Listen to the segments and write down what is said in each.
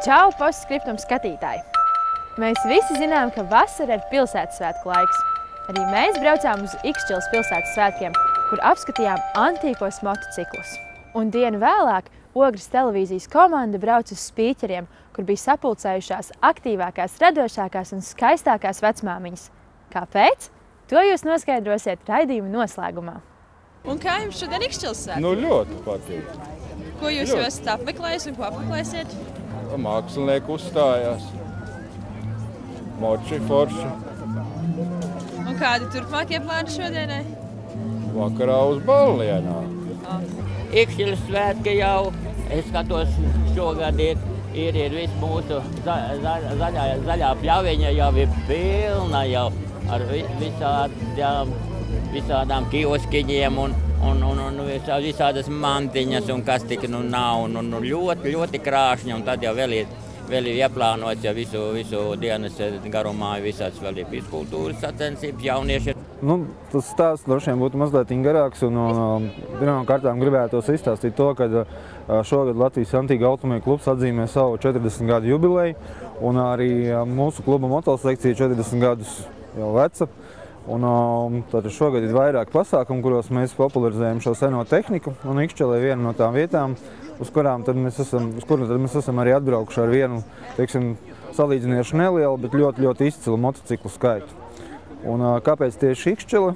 Čau, postskriptum skatītāji! Mēs visi zinām, ka vasara ir pilsētasvētku laiks. Arī mēs braucām uz Ikšķiles pilsētas svētkiem, kur apskatījām antīkos motociklus. Un dienu vēlāk Ogres televīzijas komanda brauc uz Spīķeriem, kur bija sapulcējušās aktīvākās, radošākās un skaistākās vecmāmiņas. Kāpēc? To jūs noskaidrosiet raidījuma noslēgumā. Un kā jums šodien Ikšķiles svētki? Nu, ļoti patīk. Ko jūs jau esat apmeklējis un ko apmeklēsiet? Mākslinieki uzstājās. Moči, forši. Un kādi turpmākie plāni šodienai? Vakarā uz Balnienā. Ikšķiles svētki jau, es skatos, šogad ir viss mūsu zaļā pļaviņa jau ir pilna jau ar visādām kioskiņiem un visādas mantiņas un kas tik nu nav un ļoti krāšņi, un tad jau vēl ir ieplānots jau visu dienas garumā visāds vēl ir fizkultūras sacensības jaunieši. Nu, tas stāsts droši vien būtu mazliet garāks, un pirmām kārtām gribētos izstāstīt to, ka šogad Latvijas Antīgo automobīļu klubs atzīmē savu 40 gadu jubileju, un arī mūsu kluba motosekcija 40 gadus jau veca. Tātad šogad ir vairāk pasākumu, kuros mēs popularizējam šo seno tehniku, un Ikšķilē viena no tām vietām, uz kurām tad mēs esam arī atbraukuši ar vienu, teiksim, salīdzinoši nelielu, bet ļoti izcilu motociklu skaitu. Un kāpēc tieši Ikšķile?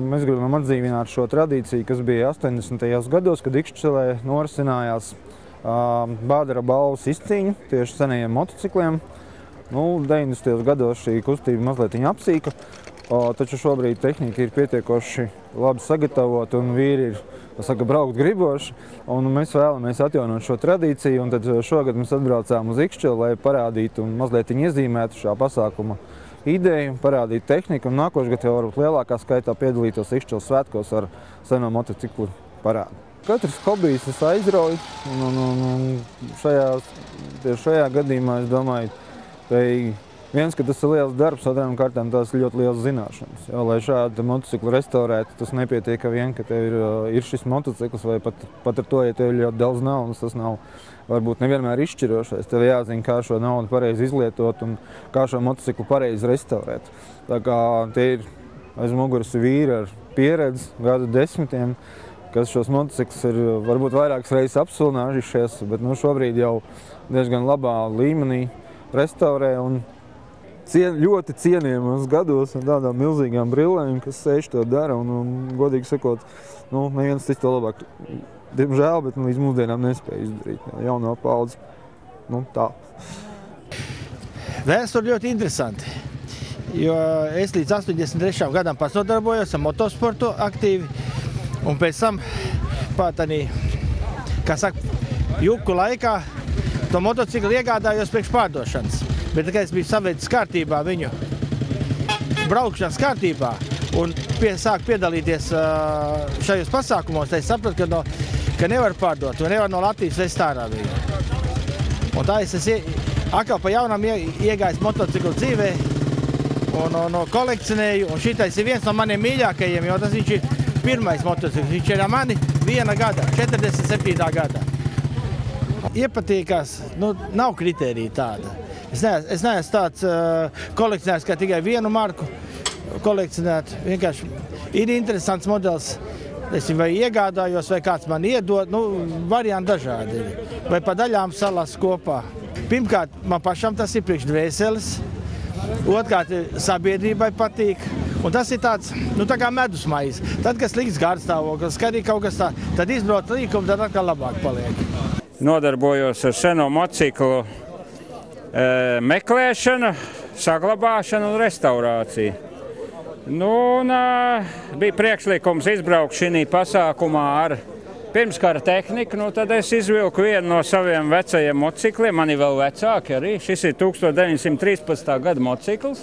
Mēs gribam atdzīvināt šo tradīciju, kas bija 80. gados, kad Ikšķilē norisinājās Bādara balvas izcīņa tieši senajiem motocikliem. 90. gados šī kustība mazliet apsīka, taču šobrīd tehnika ir pietiekoši labi sagatavota un vīri ir, braukt griboši. Un mēs vēlamies atjaunot šo tradīciju, un tad šogad mēs atbraucām uz Ikšķili, lai parādītu un mazliet iezīmētu šā pasākuma ideju, parādīt tehniku, un nākošgad jau varbūt lielākā skaitā piedalītos Ikšķiles svētkos ar seno motociklu parādu. Katrs hobijs aizrauj, un šajā gadījumā es domāju, ka viens, ka tas ir liels darbs, otrām kārtām tās ir ļoti liels zināšanas. Jo, lai šādu motociklu restaurētu, tas nepietiek vien, ka tev ir šis motocikls, vai pat ar to, ja tev ir ļoti daudz naudas, tas nav varbūt nevienmēr izšķirošais. Tev jāzina, kā šo naudu pareizi izlietot un kā šo motociklu pareizi restaurēt. Tā kā tie ir aiz muguras vīri ar pieredzi, gadu desmitiem, kas šos motociklus ir varbūt vairākas reizes apsulnājušies, bet šobrīd jau diezgan labā līmenī restaurē un ļoti cienījamos gados un tādām milzīgām brillēm, kas sēž to dara un godīgi sakot, neviens cits to labāk, diemžēl, bet līdz mūsdienām nespēja izdarīt. Jauno paudze, tā. Vēsture ļoti interesanti, jo es līdz 83. gadam pats nodarbojos ar motosportu aktīvi, un pēc tam tādā, kā saka, juku laikā to motociklu iegādājos priekš pārdošanas. Bet tikai es biju saveicis kārtībā viņu braukšanas kārtībā un sāku piedalīties šajos pasākumos, tad es sapratu, ka nevar pārdot, un nevar no Latvijas vest ārā viņu. Un tā es atkal pa jaunam iegājis motociklu dzīvē un kolekcionēju, un šitais ir viens no maniem mīļākajiem, jo tas viņš ir pirmais motocikls. Viņš ir mani 1 gada, 47. gadā. Iepatīkās, nav kritērija tāda. Es neesmu tāds kolekcionērs, kā tikai vienu marku kolekcionēt. Vienkārši ir interesants modelis. Es viņu vai iegādājos, vai kāds man iedod. Varianti dažādi ir. Vai pa daļām salas kopā. Pirmkārt, man pašam tas ir priekš dvēseles. Otrkārt, sabiedrībai patīk. Un tas ir tāds, tā kā medusmaize. Tad, kas liks garstāvoklis, kad ir kaut kas tā, tad izbrauc līkumu, tad atkal labāk paliek. Nodarbojos ar seno motociklu meklēšanu, saglabāšanu un restaurāciju. Bija priekšlikums izbraukt šī pasākumā ar pirmskara tehniku, tad es izvilku vienu no saviem vecajiem motocikliem, man ir vēl vecāki arī. Šis ir 1913. gada motocikls,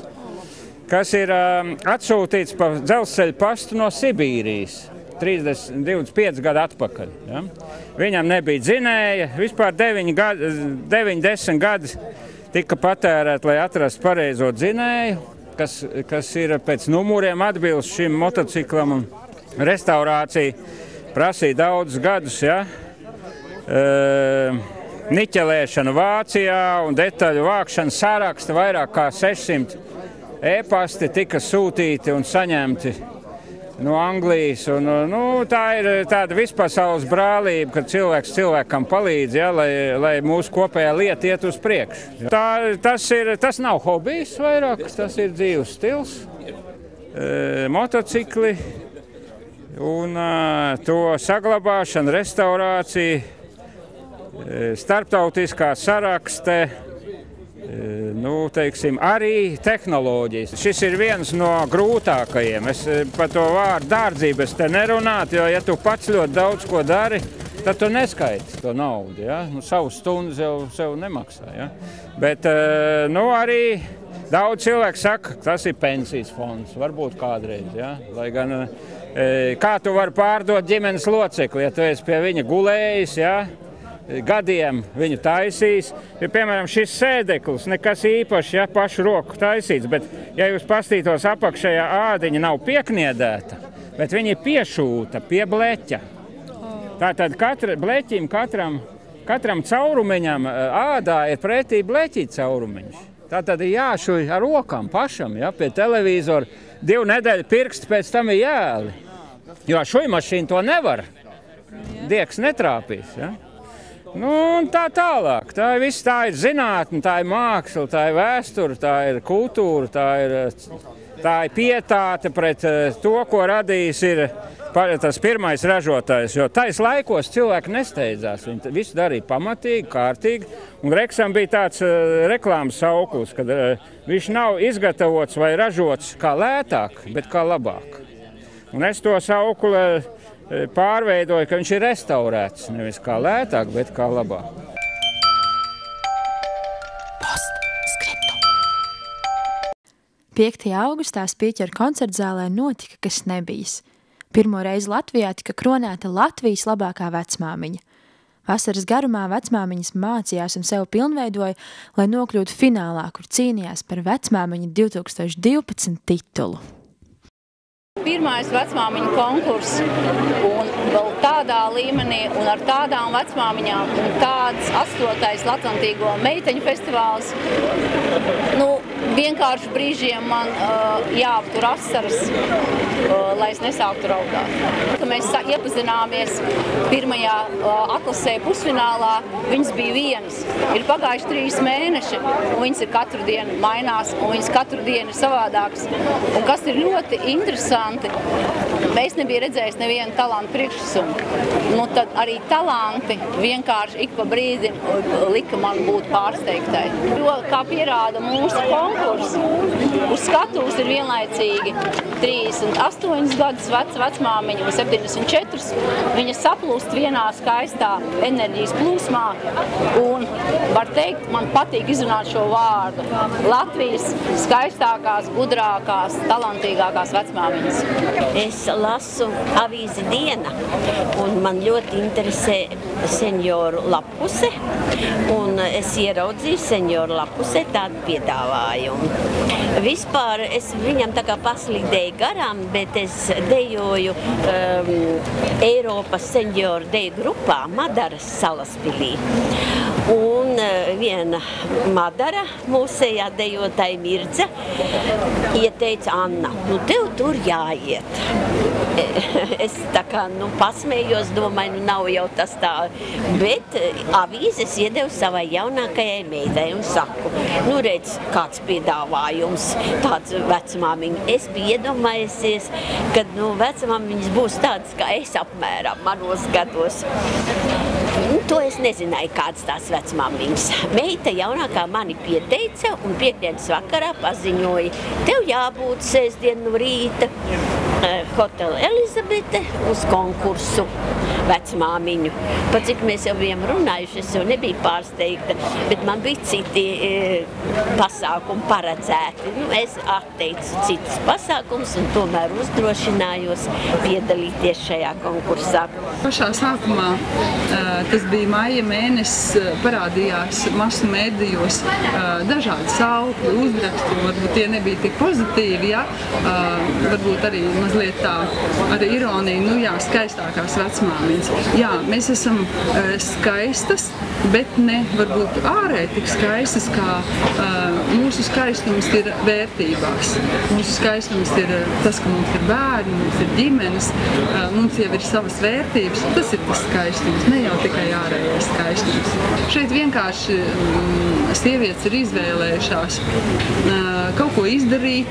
kas ir atsūtīts pa dzelzceļa pastu no Sibīrijas 25 gadu atpakaļ. Ja? Viņam nebija dzinēja, vispār 9–10 gadi tika patērēt, lai atrastu pareizo dzinēju, kas ir pēc numuriem atbilst šim motociklam, un restaurācija prasīja daudzus gadus. Ja? niķelēšanu Vācijā un detaļu vākšanu saraksta vairāk kā 600 e-pasti tika sūtīti un saņemti no Anglijas. Un, tā ir tāda vispasaules brālība, kad cilvēks cilvēkam palīdz, ja, lai mūsu kopējā lieta iet uz priekšu. Tas nav hobijs vairāk, tas ir dzīves stils, motocikli un to saglabāšana, restaurācija, starptautiskā sarakste, teiksim, arī tehnoloģijas. Šis ir viens no grūtākajiem. Es par to vārdu dārdzību es te nerunātu, jo ja tu pats ļoti daudz ko dari, tad tu neskaiti to naudu. Ja? Savu stundu sev nemaksā. Ja? Bet arī daudz cilvēku saka, ka tas ir pensijas fonds, varbūt kādreiz. Ja? Lai gan, kā tu vari pārdot ģimenes locekli, ja tu esi pie viņa gulējis, ja? Gadiem viņu taisīs. Piemēram, šis sēdeklis, nekas īpašs, ja, pašu roku taisīts, bet, ja jūs pastītos apakšējā ādiņa nav piekniedēta, bet viņa ir piešūta pie bleķa. Tātad bleķim, katram caurumiņam ādā ir pretī bleķī caurumiņš. Tātad ir jāšuj ar rokām pašam, ja, pie televizora. 2 nedēļu pirksti pēc tam ir jēli, jo šujmašīna to nevar. Diegs netrāpīs, ja. Un tā tālāk. Tā ir zinātne, tā ir māksla, tā ir vēsture, tā ir kultūra, tā ir pietāte pret to, ko radījis ir tas pirmais ražotājs. Jo tais laikos cilvēki nesteidzās. Viņi visu darīja pamatīgi, kārtīgi. Un Reksam bija tāds reklāmas sauklis, kad viņš nav izgatavots vai ražots kā lētāk, bet kā labāk. Un es to saukli pārveidoju, ka viņš ir restaurēts, nevis kā lētāk, bet kā labāk. Postskriptum. 5. augustā Spīķeru koncertzālē notika kas nebijis. Pirmo reizi Latvijā tika kronēta Latvijas labākā vecmāmiņa. Vasaras garumā vecmāmiņas mācījās un sev pilnveidoja, lai nokļūtu finālā, kur cīnījās par vecmāmiņu 2012 titulu. Pirmais vecmāmiņu konkurss un vēl tādā līmenī un ar tādām vecmāmiņām un tāds 8. Latlantīgo meiteņu festivāls. Vienkārši brīžiem man jāaptur asaras, lai es nesāktu raudāt. Kad mēs iepazināmies pirmajā atlasē pusfinālā, viņas bija vienas. Ir pagājuši 3 mēneši, un viņas ir katru dienu mainās, un viņas katru dienu ir savādākas. Un kas ir ļoti interesanti, mēs nebija redzējis nevienu talantu priekšnesumu. Tad arī talanti vienkārši ik pa brīdim lika man būt pārsteigtai. Jo, kā pierāda mūsu konkurss, uz skatuves ir vienlaicīgi 38 gadus veca vecmāmiņa un 74. Viņa saplūst vienā skaistā enerģijas plūsmā un, var teikt, man patīk izrunāt šo vārdu. Latvijas skaistākās, gudrākās, talantīgākās vecmāmiņas. Es lasu avīzi Diena, un man ļoti interesē senioru lapuse, un es ieraudzīju senioru lapusē tādu piedāvājumu. Vispār es viņam tā kā paslīdēju garām, bet es dejoju Eiropas senioru deju grupā Madaras Salaspilī. Un viena Madara, mūsējā dejotāja Mirdza, ieteica Anna, tev tur jāiet. Es tā kā pasmējos, domāju, nav jau tas tā, bet avīzes iedevu savai jaunākajai meitai un saku, redz, kāds piedāvājums, tāds vecmāmiņa. Es biju iedomājusies, ka vecmāmiņas būs tādas, kā es apmēram manos gados. To es nezināju, kādas tās vecmāmiņas. Meita jaunākā mani pieteica un piekdienas vakarā paziņoja, tev jābūt sēsdienu rīta Hotel Elizabete uz konkursu vecmāmiņu. Pat cik mēs jau bijām runājuši, es jau nebiju pārsteigta, bet man bija citi pasākumi paredzēti. Es atteicu citus pasākumus un tomēr uzdrošinājos piedalīties šajā konkursā. Pašā sākumā, tas bija maija mēnesis, parādījās masu medijos dažādi saukļi, uzraksti, varbūt tie nebija tik pozitīvi, ja? Varbūt arī mazliet mazliet tā ar ironiju, skaistākās vecmāmiņas. Jā, mēs esam skaistas, bet ne varbūt ārēji tik skaistas, kā mūsu skaistums ir vērtībās. Mūsu skaistums ir tas, ka mums ir bērni, mums ir ģimenes, mums jau ir savas vērtības. Tas ir tas skaistums, ne jau tikai ārējais skaistums. Šeit vienkārši sievietes ir izvēlējušās kaut ko izdarīt,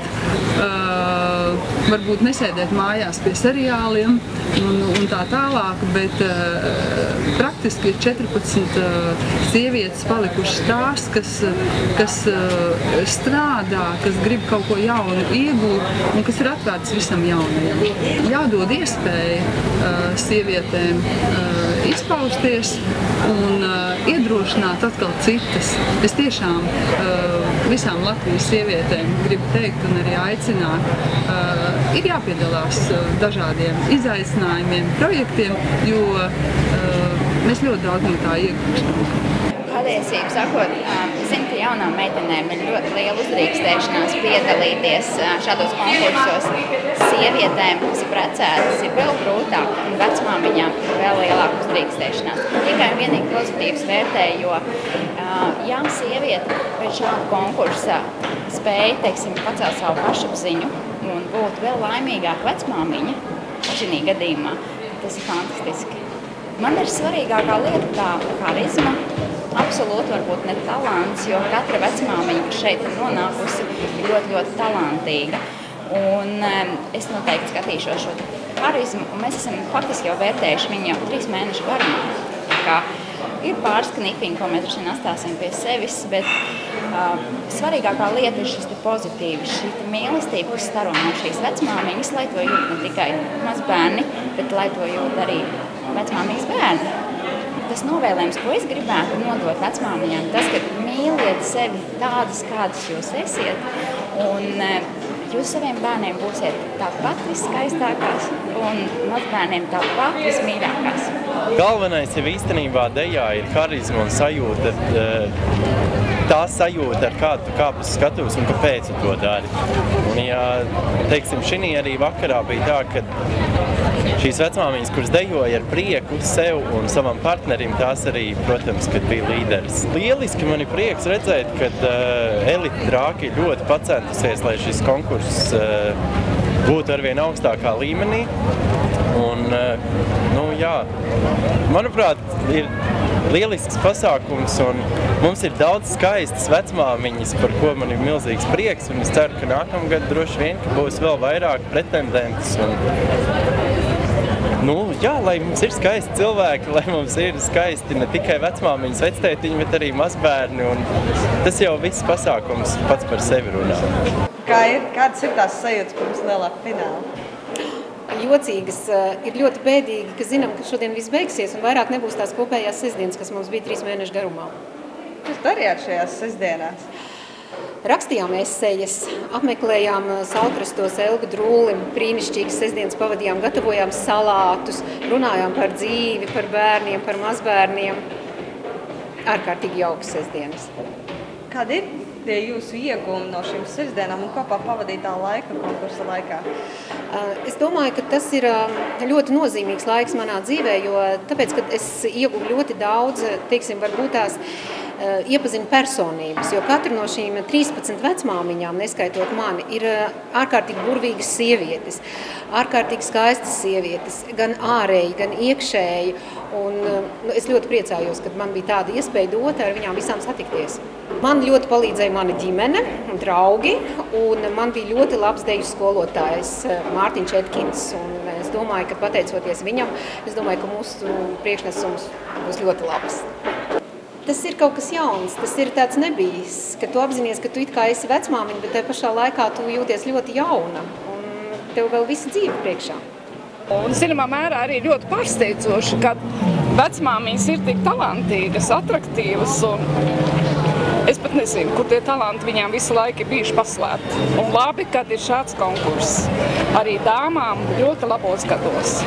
varbūt nesēdēt mājās pie seriāliem un tā tālāk, bet praktiski ir 14 sievietes palikušas tās, kas strādā, kas grib kaut ko jaunu iegūt un kas ir atvērtas visam jaunajam. Jādod iespēja sievietēm izpausties un iedrošināt atkal citas. Es tiešām visām Latvijas sievietēm gribu teikt un arī aicināt, ir jāpiedalās dažādiem izaicinājumiem, projektiem, jo mēs ļoti daudz no tā iegūstam. Patiesību sakot, es zinu, ka jaunām meitenēm ir ļoti liela uzrīkstēšanās piedalīties šādos konkursos. Sievietēm, kas ir precētas, ir vēl grūtāk, un vecmāmiņām ir vēl lielāka uzrīkstēšanās. Tikai un vienīgi pozitīvs vērtēju, jo ja sieviete pēc šāda konkursa spēja, teiksim, pacelt savu pašapziņu un būt vēl laimīgāka vecmāmiņa šī gadījumā, tas ir fantastiski. Man ir svarīgākā lieta tā harizma, absolūti varbūt ne talants, jo katra vecmāmiņa, kas šeit ir nonākusi, ir ļoti, ļoti talantīga. Un es noteikti skatīšos šo harizmu, un mēs esam faktiski jau vērtējuši viņu jau 3 mēnešu garumā. Tā kā ir pāris knipiņi, ko mēs droši vien atstāsim pie sevis, bet svarīgākā lieta ir šis pozitīvs, šī mīlestība, kas staro no šīs vecmāmiņas, lai to jūt ne tikai mazbērni, bet lai to jūt arī vecmāmiņas bērni. Tas novēlējums, ko es gribētu nodot vecmāmiņām, tas, ka mīliet sevi tādas, kādas jūs esiet, un jūs saviem bērniem būsiet tāpat visskaistākās un mazbērniem tāpat vismīļākās. Galvenais jau īstenībā dejā ir harizma un sajūta, tā sajūta, ar kādu tu kāp uz skatuves un kāpēc tu to dari. Un ja, teiksim, šī arī vakarā bija tā, ka šīs vecmāmiņas, kuras dejoja ar prieku sev un savam partnerim, tās arī, protams, kad bija līderis. Lieliski man ir prieks redzēt, kad Elite Drāki ļoti pacentusies, lai šis konkurss būtu arvien augstākā līmenī. Un, manuprāt, ir lielisks pasākums un mums ir daudz skaistas vecmāmiņas, par ko man ir milzīgs prieks, un es ceru, ka nākamgad droši vien būs vēl vairāk pretendentes. Lai mums ir skaisti cilvēki, lai mums ir skaisti ne tikai vecmāmiņas, vectētiņi, bet arī mazbērni, un tas jau viss pasākums pats par sevi runā. Kādas ir tās sajūtas pirms lielā fināla? Jocīgas, ir ļoti bēdīgi, ka zinām, ka šodien viss beigsies un vairāk nebūs tās kopējās sestdienas, kas mums bija 3 mēnešu garumā. Kas darījāt šajās sestdienās? Rakstījām esejas, apmeklējām Saulkrastos Elgu Drūli, brīnišķīgas sestdienas pavadījām, gatavojām salātus, runājām par dzīvi, par bērniem, par mazbērniem. Ārkārtīgi jaukas sestdienas. Kādi ir tie jūsu iegūmi no šīm sestdienām un kopā pavadītā laika konkursa laikā? Es domāju, ka tas ir ļoti nozīmīgs laiks manā dzīvē, jo tāpēc, ka es ieguvu ļoti daudz, teiksim, varbūt tās iepazinu personības, jo katra no šīm 13 vecmāmiņām, neskaitot mani, ir ārkārtīgi burvīgas sievietes, ārkārtīgi skaistas sievietes, gan ārēji, gan iekšēji, un es ļoti priecājos, kad man bija tāda iespēja dot ar viņām visām satikties. Man ļoti palīdzēja mana ģimene, draugi, un man bija ļoti labs deju skolotājs Mārtiņš Etkins, un es domāju, ka pateicoties viņam, es domāju, ka mūsu priekšnesums būs ļoti labs. Tas ir kaut kas jauns, tas ir tāds nebijis, ka tu apzinies, ka tu it kā esi vecmāmiņa, bet tajā pašā laikā tu jūties ļoti jauna, un tev vēl visa dzīve priekšā. Un zināmā mērā arī ļoti pārsteidzoši, ka vecmāmiņas ir tik talantīgas, atraktīvas, un es pat nezinu, kur tie talanti viņām visu laiku ir bijuši paslēpti. Un labi, kad ir šāds konkurss. Arī dāmām ļoti labos gados.